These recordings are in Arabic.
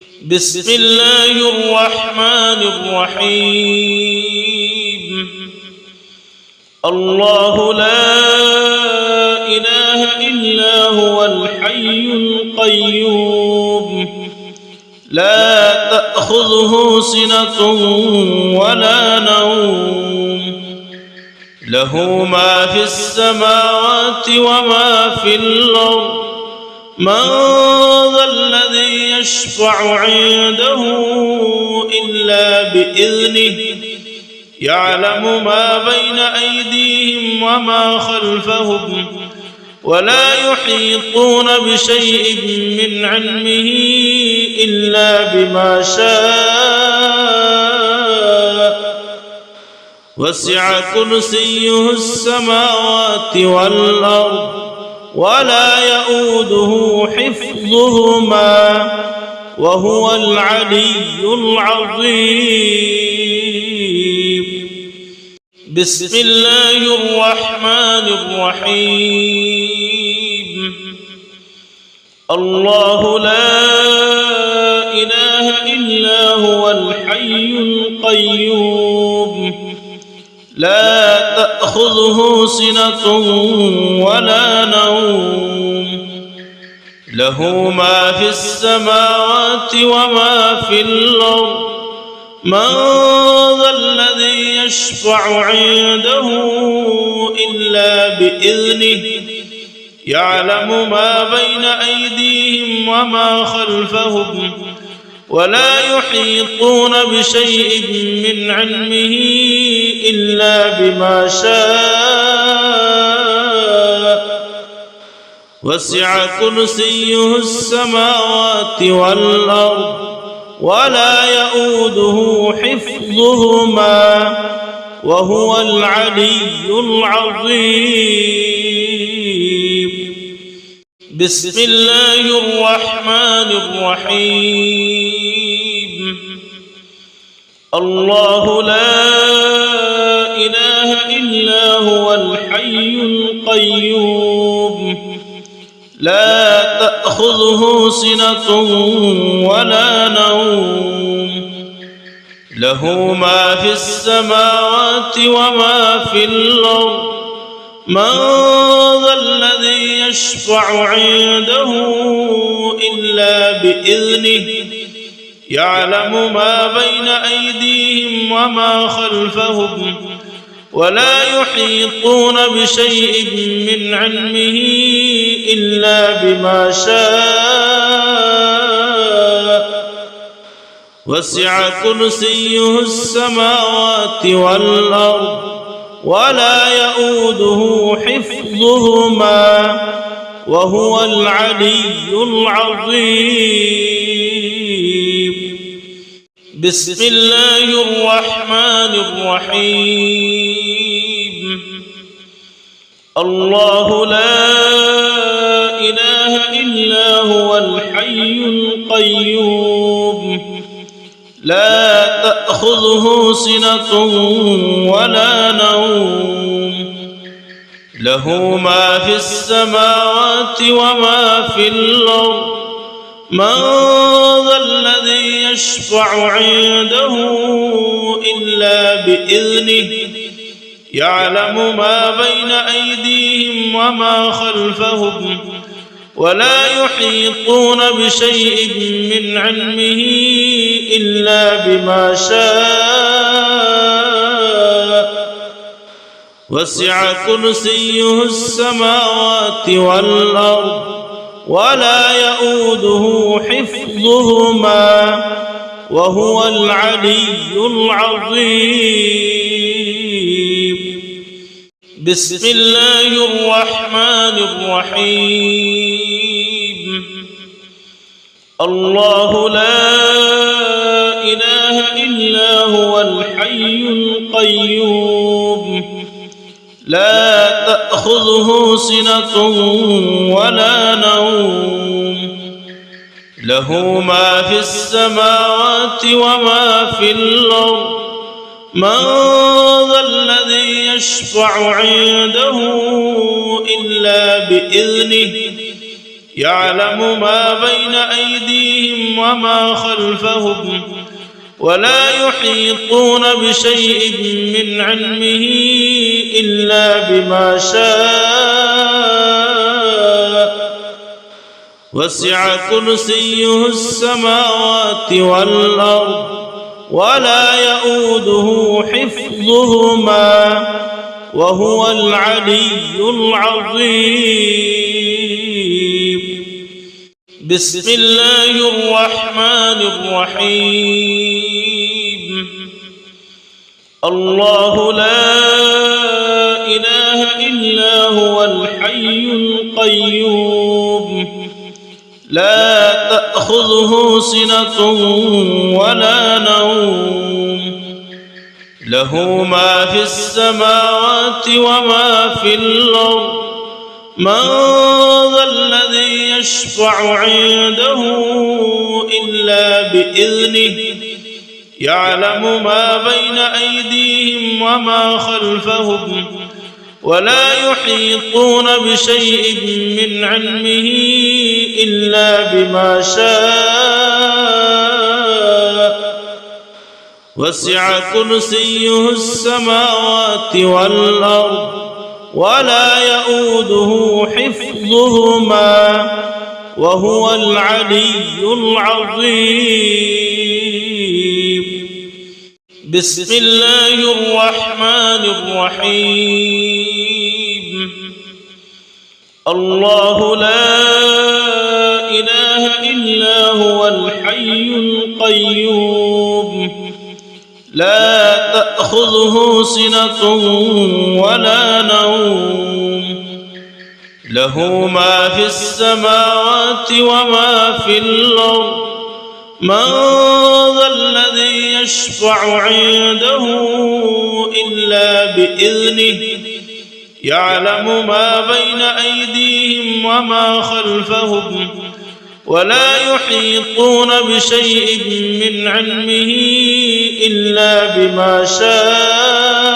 بسم الله الرحمن الرحيم. الله لا إله إلا هو الحي القيوم لا تأخذه سنة ولا نوم له ما في السماوات وما في الأرض من ذا الذي يشفع عنده إلا بإذنه يعلم ما بين أيديهم وما خلفهم ولا يحيطون بشيء من علمه إلا بما شاء وسع كرسيه السماوات والأرض ولا يؤوده حفظهما وهو العلي العظيم. بسم الله الرحمن الرحيم. الله لا إله إلا هو الحي القيوم لا تأخذه سنة ولا نوم له ما في السماوات وما في الأرض من ذا الذي يشفع عنده إلا بإذنه يعلم ما بين أيديهم وما خلفهم ولا يحيطون بشيء من علمه إلا بما شاء وسع كرسيه السماوات والأرض ولا يؤوده حفظهما وهو العلي العظيم. بسم الله الرحمن الرحيم. الله لا إله إلا هو الحي القيوم لا تأخذه سنة ولا نوم له ما في السماوات وما في الأرض من ذا الذي يشفع عنده إلا بإذنه يعلم ما بين أيديهم وما خلفهم ولا يحيطون بشيء من علمه إلا بما شاء وسع كرسيه السماوات والأرض ولا يؤوده حفظهما وهو العلي العظيم. بسم الله الرحمن الرحيم. الله لا إله إلا هو الحي القيوم لا تأخذه سنة ولا نوم له ما في السماوات وما في الأرض من ذا الذي يشفع عنده إلا بإذنه يعلم ما بين أيديهم وما خلفهم ولا يحيطون بشيء من علمه إلا بما شاء وسع كرسيه السماوات والأرض ولا يؤوده حفظهما وهو العلي العظيم. بسم الله الرحمن الرحيم. الله لا إله إلا هو الحي القيوم لا تأخذه سنة ولا نوم له ما في السماوات وما في الأرض من ذا الذي يشفع عنده إلا بإذنه يعلم ما بين أيديهم وما خلفهم ولا يحيطون بشيء من علمه إلا بما شاء وسع كرسيه السماوات والأرض ولا يؤوده حفظهما وهو العلي العظيم. بسم الله الرحمن الرحيم. الله لا إله إلا هو الحي القيوم لا تأخذه سنة ولا نوم له ما في السماوات وما في الأرض من ذا الذي يشفع عنده إلا بإذنه يعلم ما بين أيديهم وما خلفهم ولا يحيطون بشيء من علمه إلا بما شاء وسع كرسيه السماوات والأرض ولا يؤوده حفظهما وهو العلي العظيم. بسم الله الرحمن الرحيم. الله لا إله إلا هو الحي القيوم لا تأخذه سنة ولا نوم له ما في السماوات وما في الأرض من ذا الذي يشفع عنده إلا بإذنه يعلم ما بين أيديهم وما خلفهم ولا يحيطون بشيء من علمه إلا بما شاء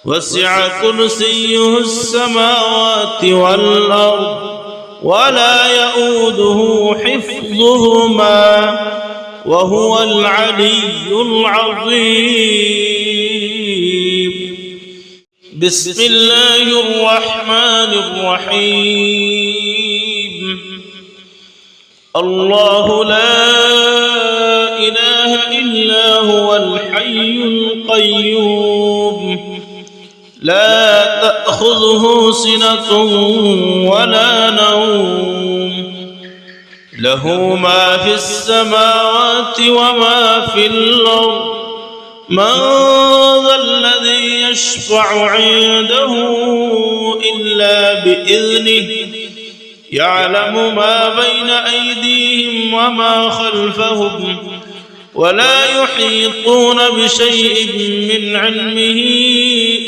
وسع كرسيه السماوات والأرض ولا يؤوده حفظهما وهو العلي العظيم. بسم الله الرحمن الرحيم. الله لا إله إلا هو الحي القيوم لا تأخذه سنة ولا نوم له ما في السماوات وما في الأرض من ذا الذي يشفع عنده إلا بإذنه يعلم ما بين أيديهم وما خلفهم ولا يحيطون بشيء من علمه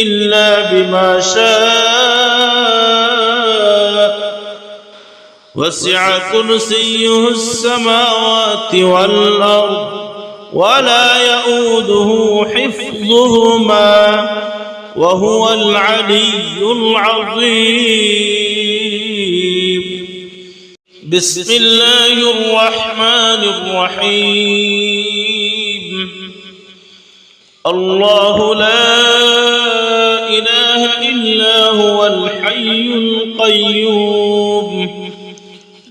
إلا بما شاء وسع كرسيه السماوات والأرض ولا يؤوده حفظهما وهو العلي العظيم. بسم الله الرحمن الرحيم. الله لا إله إلا هو الحي القيوم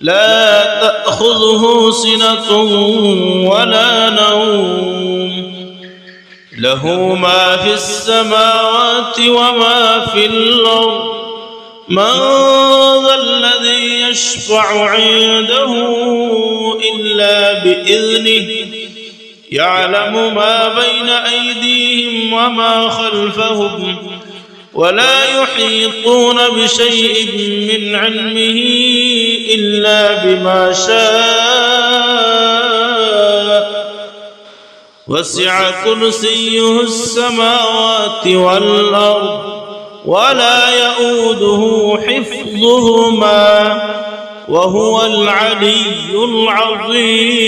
لا تأخذه سنة ولا نوم له ما في السماوات وما في الأرض من ذا الذي يشفع عنده إلا بإذنه يعلم ما بين أيديهم وما خلفهم ولا يحيطون بشيء من علمه إلا بما شاء وسع كرسيه السماوات والأرض ولا يؤوده حفظهما وهو العلي العظيم.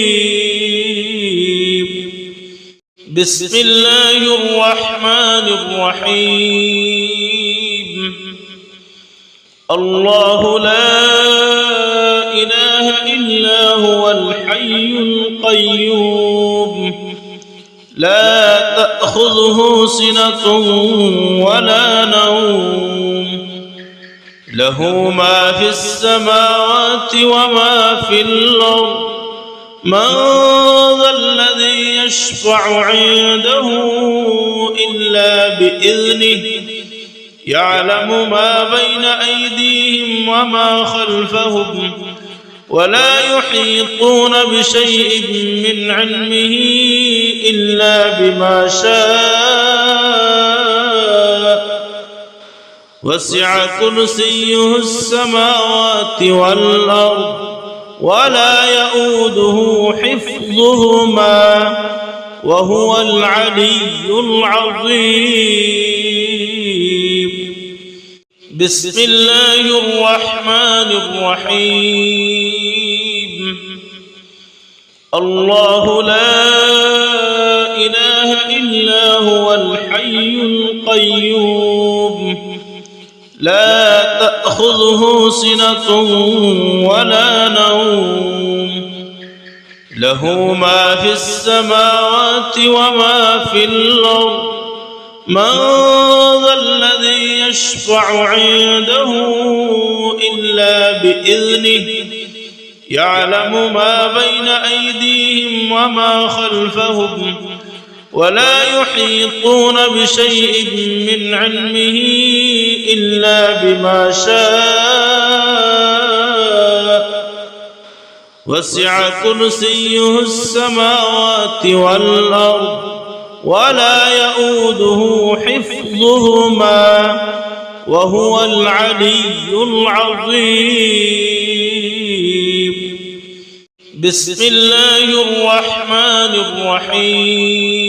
بسم الله الرحمن الرحيم. الله لا إله إلا هو الحي القيوم لا تأخذه سنة ولا نوم له ما في السماوات وما في الأرض من ذا الذي يشفع عنده إلا بإذنه يعلم ما بين أيديهم وما خلفهم ولا يحيطون بشيء من علمه إلا بما شاء وسع كرسيه السماوات والأرض ولا يؤوده حفظهما وهو العلي العظيم بسم الله الرحمن الرحيم الله لا إله إلا هو الحي القيوم لا تأخذه سنة ولا نوم له ما في السماوات وما في الأرض من ذا الذي يشفع عنده إلا بإذنه يعلم ما بين أيديهم وما خلفهم ولا يحيطون بشيء من علمه إلا بما شاء وسع كرسيه السماوات والأرض ولا يؤوده حفظهما وهو العلي العظيم بسم الله الرحمن الرحيم